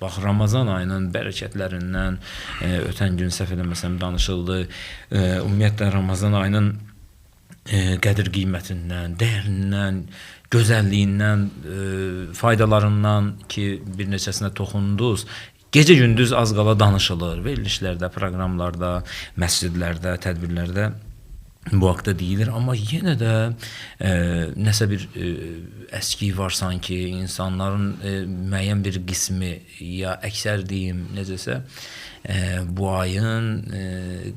Bax, Ramazan ayının bərəkətlərindən ötən gün səhv eləməsəm danışıldı. Ümumiyyətlə Ramazan ayının qədir qiymətindən, dəyərindən, gözəlliyindən, faydalarından ki, bir neçəsinə toxundunuz. Gecə-gündüz az qala danışılır. Verilişlərdə, proqramlarda, məscidlərdə, tədbirlərdə bu haqda deyilir. Amma yenə də nəsə bir əskik var sanki. İnsanların müəyyən bir qismi, ya əksər deyim, necəsə, bu ayın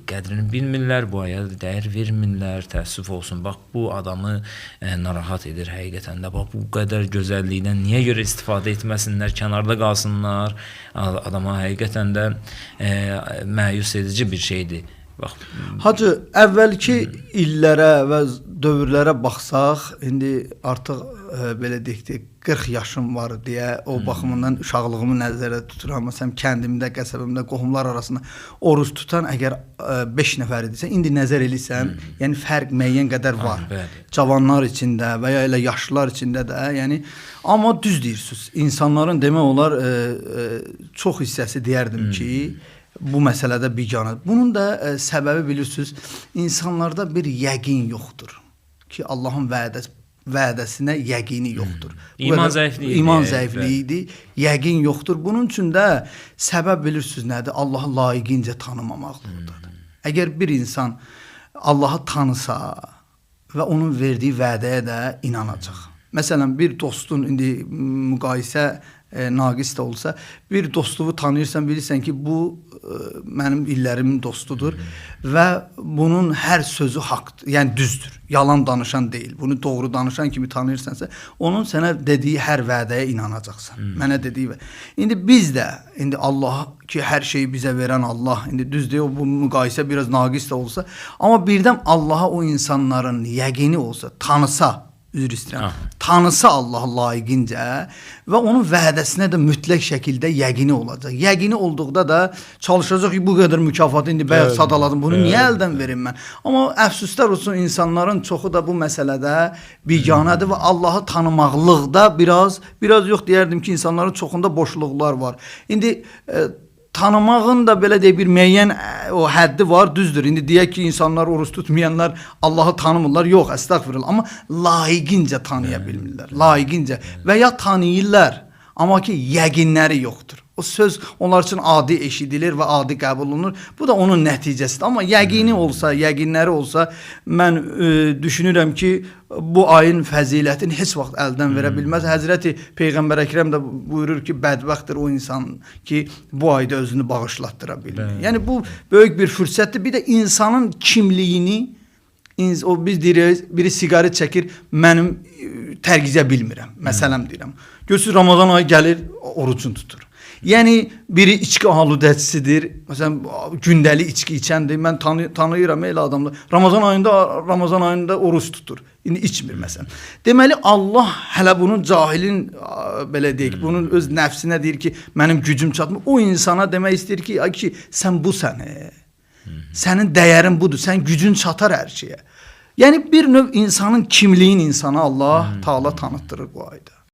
qədrini bilmirlər, bu aya dəyər vermirlər, təəssüf olsun. Bax, bu adamı narahat edir həqiqətən də. Bax, bu qədər gözəllikdən niyə görə istifadə etməsinlər, kənarda qalsınlar? Adama həqiqətən də məyus edici bir şeydir. Bax. Hacı, əvvəlki illərə və dövrlərə baxsaq, indi artıq belə deyək ki, 40 yaşım var deyə o baxımından uşaqlığımı nəzərdə tuturam. Məsələn, kəndimdə, qəsəbəmdə, qohumlar arasında oruç tutan əgər 5 nəfər idisə, indi nəzər eləyirsən, yəni fərq müəyyən qədər var. Cavanlar içində və ya elə yaşlılar içində də, yəni amma düz deyirsiniz. İnsanların demək olar çox hissəsi deyərdim ki, bu məsələdə biganədir. Bunun da səbəbi bilirsiniz, insanlarda bir yəqin yoxdur ki, Allahın vədəsinə yəqini yoxdur. İman zəifliyi. İman zəifliyidir, yəqin yoxdur. Bunun üçün də səbəb bilirsiniz nədir? Allahı layiqincə tanımamaqlıqdadır. Əgər bir insan Allahı tanısa və onun verdiyi vədəyə də inanacaq. Məsələn, bir dostun indi müqayisə naqis də olsa, bir dostluğu tanıyırsan, bilirsən ki, bu mənim illərimin dostudur və bunun hər sözü haqdır, yəni düzdür, yalan danışan deyil. Bunu doğru danışan kimi tanıyırsansa, onun sənə dediyi hər vədəyə inanacaqsan. Mənə dediyi İndi biz də, indi Allah ki, hər şeyi bizə verən Allah, indi düz deyil, bu müqayisə biraz naqis də olsa, amma birdən Allaha o insanların yəqini olsa, tanısa, üzr istəyirəm, tanısa Allah layiqincə və onun vədəsinə də mütləq şəkildə yəqini olacaq. Yəqini olduqda da çalışacaq ki, bu qədər mükafatı indi bayaq sadaladım, bunu niyə əldən verim mən? Amma əfsuslar olsun, insanların çoxu da bu məsələdə biganədir və Allahı tanımaqlıqda biraz yox deyərdim ki, insanların çoxunda boşluqlar var. İndi tanımağın da belə deyək bir müəyyən o həddi var, düzdür. İndi deyək ki, insanlar oruç tutmayanlar Allahı tanımırlar. Yox, əstəğfirullah. Amma layiqincə tanıya bilmirlər. Layiqincə və ya tanıyırlar, amma ki, yəqinləri yoxdur. O söz onlar üçün adi eşidilir və adi qəbul olunur. Bu da onun nəticəsidir. Amma yəqini olsa, yəqinləri olsa, mən düşünürəm ki, bu ayın fəzilətini heç vaxt əldən verə bilməz. Həzrəti Peyğəmbər Əkrəm də buyurur ki, bədbəxtdir o insan ki, bu ayda özünü bağışlatdıra bilmir. Yəni, bu böyük bir fürsətdir. Bir də insanın kimliyini, o biz deyirik, biri sigaret çəkir, mənim tərgizə bilmirəm. Məsələm deyirəm. Görürsünüz, Ramazan ayı gəlir, orucunu tutur. Yəni, biri içki aludəçisidir, məsələn, gündəlik içki içəndir, mən tanıyıram elə adamlar, Ramazan ayında oruç tutur, indi içmir məsələn. Deməli, Allah hələ bunun cahilin, belə deyək, bunun öz nəfsinə deyir ki, mənim gücüm çatmır, o insana demək istəyir ki, sən busən, sənin dəyərin budur, sən gücün çatar hər şeyə. Yəni, bir növ insanın kimliyin insana Allah Taala tanıtdırır bu ayda.